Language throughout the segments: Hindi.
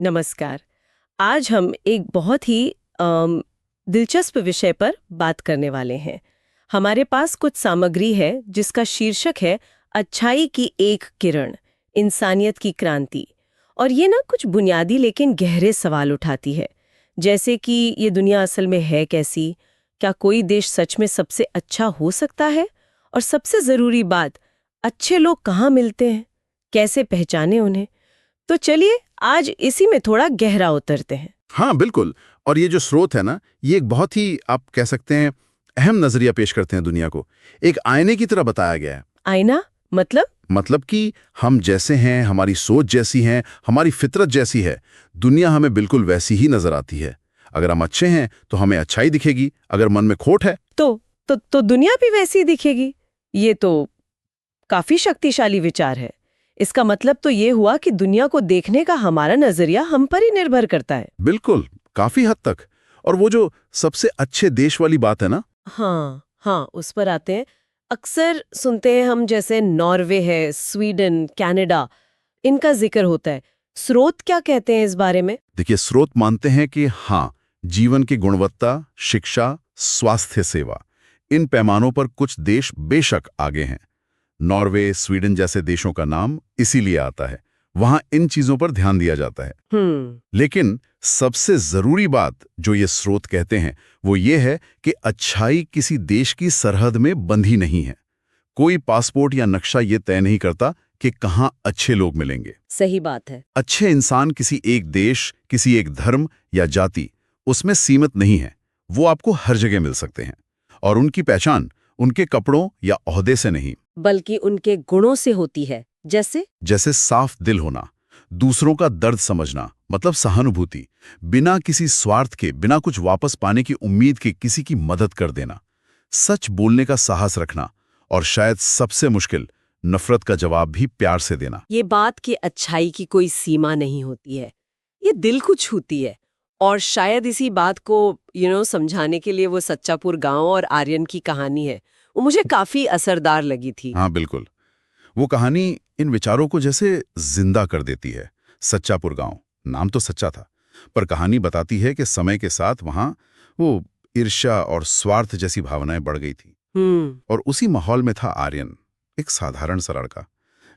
नमस्कार। आज हम एक बहुत ही दिलचस्प विषय पर बात करने वाले हैं। हमारे पास कुछ सामग्री है जिसका शीर्षक है अच्छाई की एक किरण, इंसानियत की क्रांति। और ये ना कुछ बुनियादी लेकिन गहरे सवाल उठाती है, जैसे कि ये दुनिया असल में है कैसी, क्या कोई देश सच में सबसे अच्छा हो सकता है, और सबसे ज़रूरी बात, अच्छे लोग कहाँ मिलते हैं, कैसे पहचाने उन्हें। तो चलिए आज इसी में थोड़ा गहरा उतरते हैं। हाँ बिल्कुल। और ये जो स्रोत है ना, ये एक बहुत ही आप कह सकते हैं अहम नजरिया पेश करते हैं दुनिया को। एक आईने की तरह बताया गया है। आईना मतलब कि हम जैसे हैं, हमारी सोच जैसी है, हमारी फितरत जैसी है, दुनिया हमें बिल्कुल वैसी ही नजर आती है। अगर हम अच्छे हैं तो हमें अच्छाई दिखेगी, अगर मन में खोट है तो दुनिया भी वैसी दिखेगी। ये तो काफी शक्तिशाली विचार है। इसका मतलब तो ये हुआ कि दुनिया को देखने का हमारा नजरिया हम पर ही निर्भर करता है। बिल्कुल, काफी हद तक। और वो जो सबसे अच्छे देश वाली बात है ना, हाँ हाँ, उस पर आते हैं। अक्सर सुनते हैं हम, जैसे नॉर्वे है, स्वीडन, कनाडा, इनका जिक्र होता है। स्रोत क्या कहते हैं इस बारे में? देखिए स्रोत मानते हैं कि हाँ, जीवन की गुणवत्ता, शिक्षा, स्वास्थ्य सेवा, इन पैमानों पर कुछ देश बेशक आगे हैं। नॉर्वे, स्वीडन जैसे देशों का नाम इसीलिए आता है। वहां इन चीजों पर ध्यान दिया जाता है। लेकिन सबसे जरूरी बात जो ये स्रोत कहते हैं वो ये है कि अच्छाई किसी देश की सरहद में बंधी नहीं है। कोई पासपोर्ट या नक्शा ये तय नहीं करता कि कहां अच्छे लोग मिलेंगे। सही बात है। अच्छे इंसान किसी एक देश, किसी एक धर्म या जाति उसमें सीमित नहीं है। वो आपको हर जगह मिल सकते हैं। और उनकी पहचान उनके कपड़ों या ओहदे से नहीं, बल्कि उनके गुणों से होती है। जैसे साफ दिल होना, दूसरों का दर्द समझना, मतलब सहानुभूति, बिना किसी स्वार्थ के, बिना कुछ वापस पाने की उम्मीद के किसी की मदद कर देना, सच बोलने का साहस रखना, और शायद सबसे मुश्किल, नफरत का जवाब भी प्यार से देना। ये बात कि अच्छाई की कोई सीमा नहीं होती है, ये दिल को छूती है। और शायद इसी बात को समझाने के लिए वो सच्चापुर गांव और आर्यन की कहानी है, वो मुझे काफी असरदार लगी थी। हाँ बिल्कुल, वो कहानी इन विचारों को जैसे जिंदा कर देती है। सच्चापुर गांव, नाम तो सच्चा था, पर कहानी बताती है कि समय के साथ वहां वो ईर्ष्या और स्वार्थ जैसी भावनाएं बढ़ गई थी। और उसी माहौल में था आर्यन, एक साधारण सा लड़का।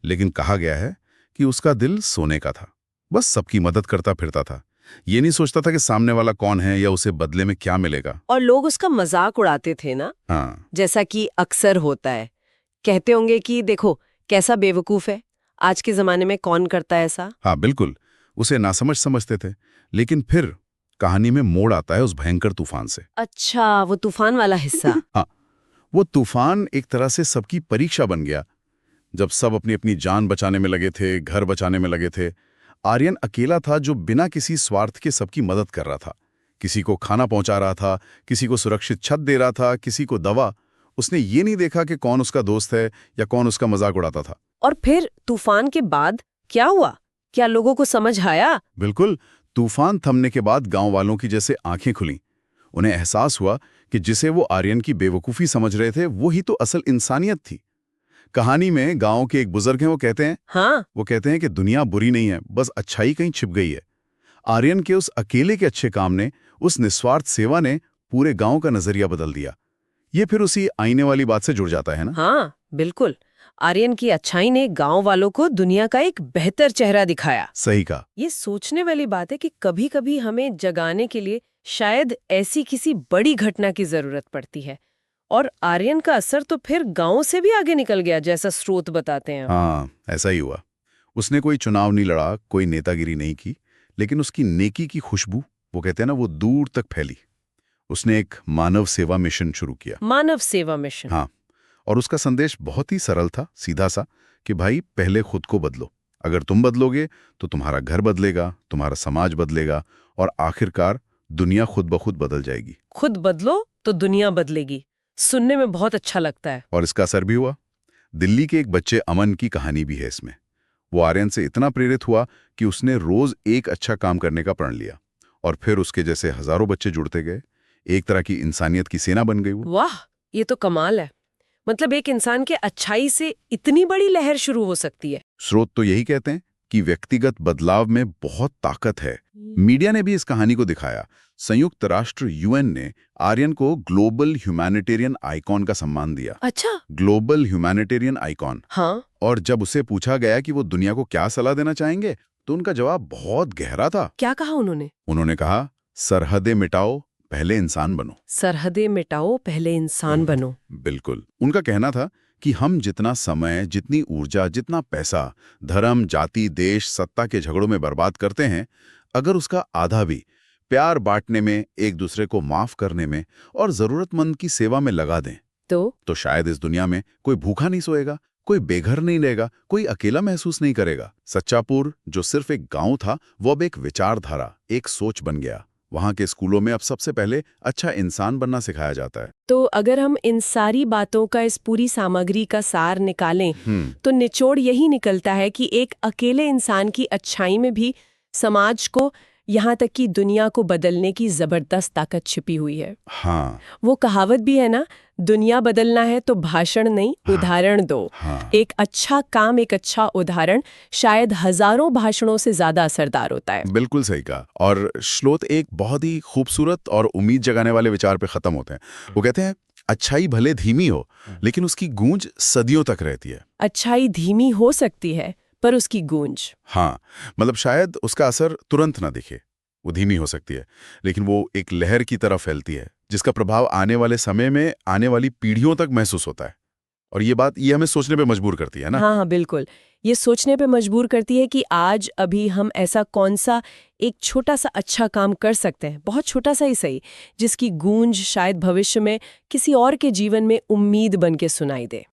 लेकिन कहा गया है कि उसका दिल सोने का था। बस सबकी मदद करता फिरता था। ये नहीं सोचता था कि सामने वाला कौन है या उसे बदले में क्या मिलेगा। और लोग उसका मजाक उड़ाते थे ना। हाँ, जैसा कि अक्सर होता है, कहते होंगे कि देखो कैसा बेवकूफ है, आज के जमाने में कौन करता है ऐसा। हाँ बिल्कुल, उसे नासमझ समझते थे। लेकिन फिर कहानी में मोड़ आता है उस भयंकर तूफान से। अच्छा, वो तूफान वाला हिस्सा। हाँ, वो तूफान एक तरह से सबकी परीक्षा बन गया। जब सब अपनी अपनी जान बचाने में लगे थे, घर बचाने में लगे थे, आर्यन अकेला था जो बिना किसी स्वार्थ के सबकी मदद कर रहा था। किसी को खाना पहुंचा रहा था, किसी को सुरक्षित छत दे रहा था, किसी को दवा। उसने ये नहीं देखा कि कौन उसका दोस्त है या कौन उसका मजाक उड़ाता था। और फिर तूफान के बाद क्या हुआ? क्या लोगों को समझ आया? बिल्कुल, तूफान थमने के बाद गांव वालों की जैसे आंखें खुलीं। उन्हें एहसास हुआ कि जिसे वो आर्यन की बेवकूफ़ी समझ रहे थे वो ही तो असल इंसानियत थी। कहानी में गांव के एक बुजुर्ग हैं, हाँ, वो कहते हैं कि दुनिया बुरी नहीं है, बस अच्छाई कहीं छिप गई है। आर्यन के उस अकेले के अच्छे काम ने, उस निस्वार्थ सेवा ने पूरे गांव का नजरिया बदल दिया। ये फिर उसी आईने वाली बात से जुड़ जाता है ना। हाँ बिल्कुल। आर्यन की अच्छाई ने गांव वालों को दुनिया का एक बेहतर चेहरा दिखाया। सही कहा। ये सोचने वाली बात है कि कभी-कभी हमें जगाने के लिए शायद ऐसी किसी बड़ी घटना की जरूरत पड़ती है। और आर्यन का असर तो फिर गांव से भी आगे निकल गया, जैसा स्रोत बताते हैं। हाँ, ऐसा ही हुआ। उसने कोई चुनाव नहीं लड़ा, कोई नेतागिरी नहीं की, लेकिन उसकी नेकी की खुशबू, वो कहते हैं ना, वो दूर तक फैली। उसने एक मानव सेवा मिशन शुरू किया। मानव सेवा मिशन। हाँ, और उसका संदेश बहुत ही सरल था, सीधा सा, कि भाई पहले खुद को बदलो। अगर तुम बदलोगे तो तुम्हारा घर बदलेगा, तुम्हारा समाज बदलेगा, और आखिरकार दुनिया खुद ब खुद बदल जाएगी। खुद बदलो तो दुनिया बदलेगी। सुनने में बहुत अच्छा लगता है। और इसका असर भी हुआ। दिल्ली के एक बच्चे अमन की कहानी भी है इसमें। वो आर्यन से इतना प्रेरित हुआ कि उसने रोज एक अच्छा काम करने का प्रण लिया, और फिर उसके जैसे हजारों बच्चे जुड़ते गए। एक तरह की इंसानियत की सेना बन गई वो। वाह, ये तो कमाल है। मतलब एक इंसान के अच्छाई से इतनी बड़ी लहर शुरू हो सकती है। स्रोत तो यही कहते हैं कि व्यक्तिगत बदलाव में बहुत ताकत है। मीडिया ने भी इस कहानी को दिखाया। संयुक्त राष्ट्र यूएन ने आर्यन को ग्लोबल ह्यूमैनिटेरियन आइकॉन का सम्मान दिया। अच्छा। Global humanitarian icon. हाँ। और जब उसे पूछा गया कि वो दुनिया को क्या सलाह देना चाहेंगे, तो उनका जवाब बहुत गहरा था। क्या कहा उन्होंने? उन्होंने कहा, सरहदें मिटाओ, पहले इंसान बनो। सरहदें मिटाओ, पहले इंसान बनो। बिल्कुल। उनका कहना था कि हम जितना समय, जितनी ऊर्जा, जितना पैसा धर्म, जाति, देश, सत्ता के झगड़ों में बर्बाद करते हैं, अगर उसका आधा भी प्यार बांटने में, एक दूसरे को माफ करने में और जरूरतमंद की सेवा में लगा दें, तो शायद इस दुनिया में कोई भूखा नहीं सोएगा, कोई बेघर नहीं रहेगा, कोई अकेला महसूस नहीं करेगा। सच्चापुर, जो सिर्फ एक गांव था, वो अब एक विचारधारा, एक सोच बन गया। वहां के स्कूलों में अब सबसे पहले अच्छा इंसान बनना सिखाया जाता है। तो अगर हम इन सारी बातों का, इस पूरी सामग्री का सार निकालें, तो निचोड़ यही निकलता है कि एक अकेले इंसान की अच्छाई में भी समाज को, यहाँ तक कि दुनिया को बदलने की जबरदस्त ताकत छिपी हुई है। हाँ। वो कहावत भी है ना, दुनिया बदलना है तो भाषण नहीं, उदाहरण दो। एक अच्छा काम, एक अच्छा उदाहरण शायद हजारों भाषणों से ज्यादा असरदार होता है। बिल्कुल सही कहा। और श्लोक एक बहुत ही खूबसूरत और उम्मीद जगाने वाले विचार पे खत्म होते हैं। वो कहते हैं, अच्छाई भले धीमी हो, लेकिन उसकी गूंज सदियों तक रहती है। अच्छाई धीमी हो सकती है, पर उसकी गूंज। हाँ, मतलब शायद उसका असर तुरंत ना दिखे, वो धीमी हो सकती है, लेकिन वो एक लहर की तरह फैलती है, जिसका प्रभाव आने वाले समय में, आने वाली पीढ़ियों तक महसूस होता है। और ये बात, ये हमें सोचने पे मजबूर करती है ना। हाँ, बिल्कुल। ये सोचने पे मजबूर करती है कि आज अभी हम ऐसा कौन सा एक छोटा सा अच्छा काम कर सकते हैं, बहुत छोटा सा ही सही, जिसकी गूंज शायद भविष्य में किसी और के जीवन में उम्मीद बन के सुनाई दे।